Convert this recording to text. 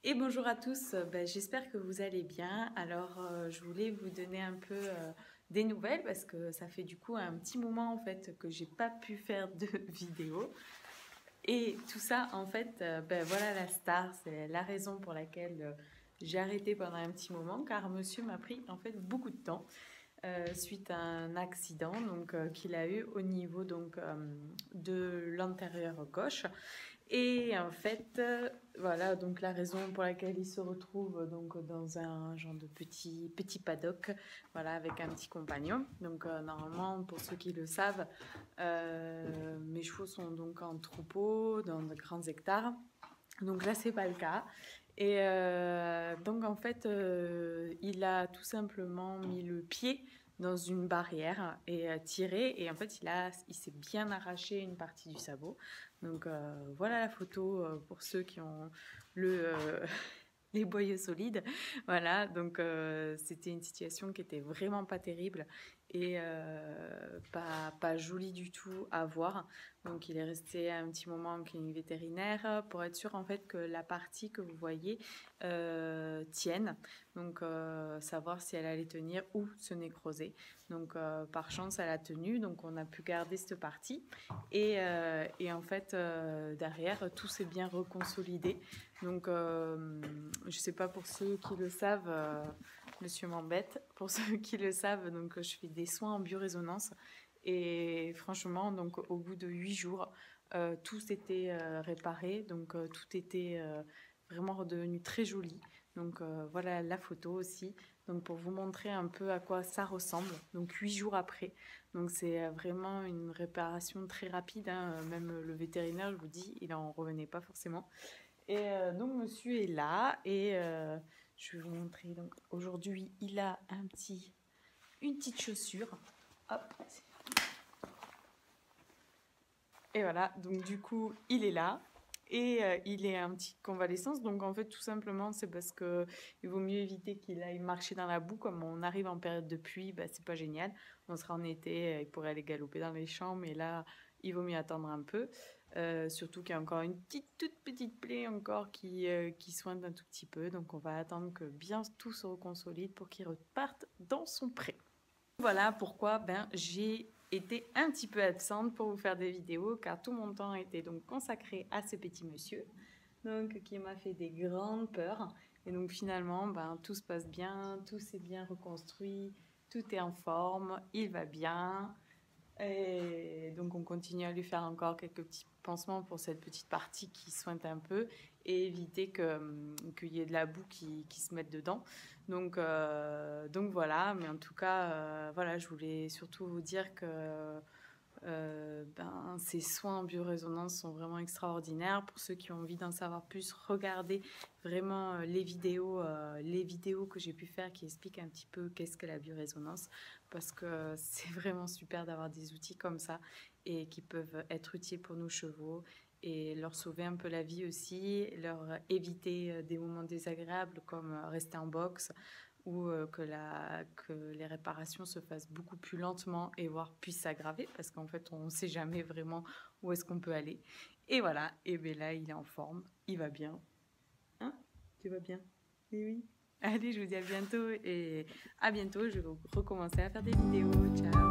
Et bonjour à tous, j'espère que vous allez bien. Alors, je voulais vous donner un peu des nouvelles parce que ça fait du coup un petit moment en fait que j'ai pas pu faire de vidéo. Et tout ça, en fait, voilà la star, c'est la raison pour laquelle j'ai arrêté pendant un petit moment car monsieur m'a pris en fait beaucoup de temps suite à un accident qu'il a eu au niveau de l'antérieur gauche. Et en fait, voilà, donc la raison pour laquelle il se retrouve donc dans un genre de petit paddock, voilà, avec un petit compagnon. Donc normalement, pour ceux qui le savent, mes chevaux sont donc en troupeau dans de grands hectares. Donc là, c'est pas le cas. Et donc en fait, il a tout simplement mis le pied dans une barrière et tiré. Et en fait, il s'est bien arraché une partie du sabot. Donc voilà la photo pour ceux qui ont le, les boyaux solides. Voilà, donc c'était une situation qui était vraiment pas terrible et pas jolie du tout à voir. Donc il est resté un petit moment en clinique vétérinaire pour être sûr en fait que la partie que vous voyez tienne. Donc savoir si elle allait tenir ou se nécroser. Donc par chance elle a tenu, donc on a pu garder cette partie. Et en fait derrière tout s'est bien reconsolidé. Donc je sais pas pour ceux qui le savent, monsieur m'embête. Pour ceux qui le savent, donc je fais des soins en biorésonance. Et franchement, donc au bout de 8 jours, tout s'était réparé, donc tout était vraiment redevenu très joli. Donc voilà la photo aussi, donc pour vous montrer un peu à quoi ça ressemble. Donc 8 jours après, donc c'est vraiment une réparation très rapide, hein. Même le vétérinaire, je vous dis, il en revenait pas forcément. Et donc monsieur est là et je vais vous montrer. Donc aujourd'hui, il a une petite chaussure. Hop. Et voilà, donc du coup, il est là et il est en petite convalescence. Donc en fait, tout simplement, c'est parce que il vaut mieux éviter qu'il aille marcher dans la boue. Comme on arrive en période de pluie, c'est pas génial. On sera en été, il pourrait aller galoper dans les champs, mais là, il vaut mieux attendre un peu. Surtout qu'il y a encore une toute petite plaie encore qui soigne un tout petit peu. Donc on va attendre que bien tout se reconsolide pour qu'il reparte dans son pré. Voilà pourquoi j'ai été un petit peu absente pour vous faire des vidéos car tout mon temps était donc consacré à ce petit monsieur donc qui m'a fait des grandes peurs et donc finalement tout se passe bien, tout s'est bien reconstruit, tout est en forme, il va bien. Et donc on continue à lui faire encore quelques petits pansements pour cette petite partie qui sointe un peu et éviter qu'il y ait de la boue qui se mette dedans. Donc voilà, mais en tout cas, voilà, je voulais surtout vous dire que ces soins en biorésonance sont vraiment extraordinaires. Pour ceux qui ont envie d'en savoir plus, regardez vraiment les vidéos que j'ai pu faire qui expliquent un petit peu qu'est-ce que la biorésonance, parce que c'est vraiment super d'avoir des outils comme ça et qui peuvent être utiles pour nos chevaux et leur sauver un peu la vie aussi, leur éviter des moments désagréables comme rester en boxe ou que les réparations se fassent beaucoup plus lentement et voire puissent s'aggraver parce qu'en fait on ne sait jamais vraiment où est-ce qu'on peut aller. Et voilà, et bien là il est en forme, il va bien. Hein? Tu vas bien? Et oui. Allez, je vous dis à bientôt et à bientôt, je vais recommencer à faire des vidéos. Ciao!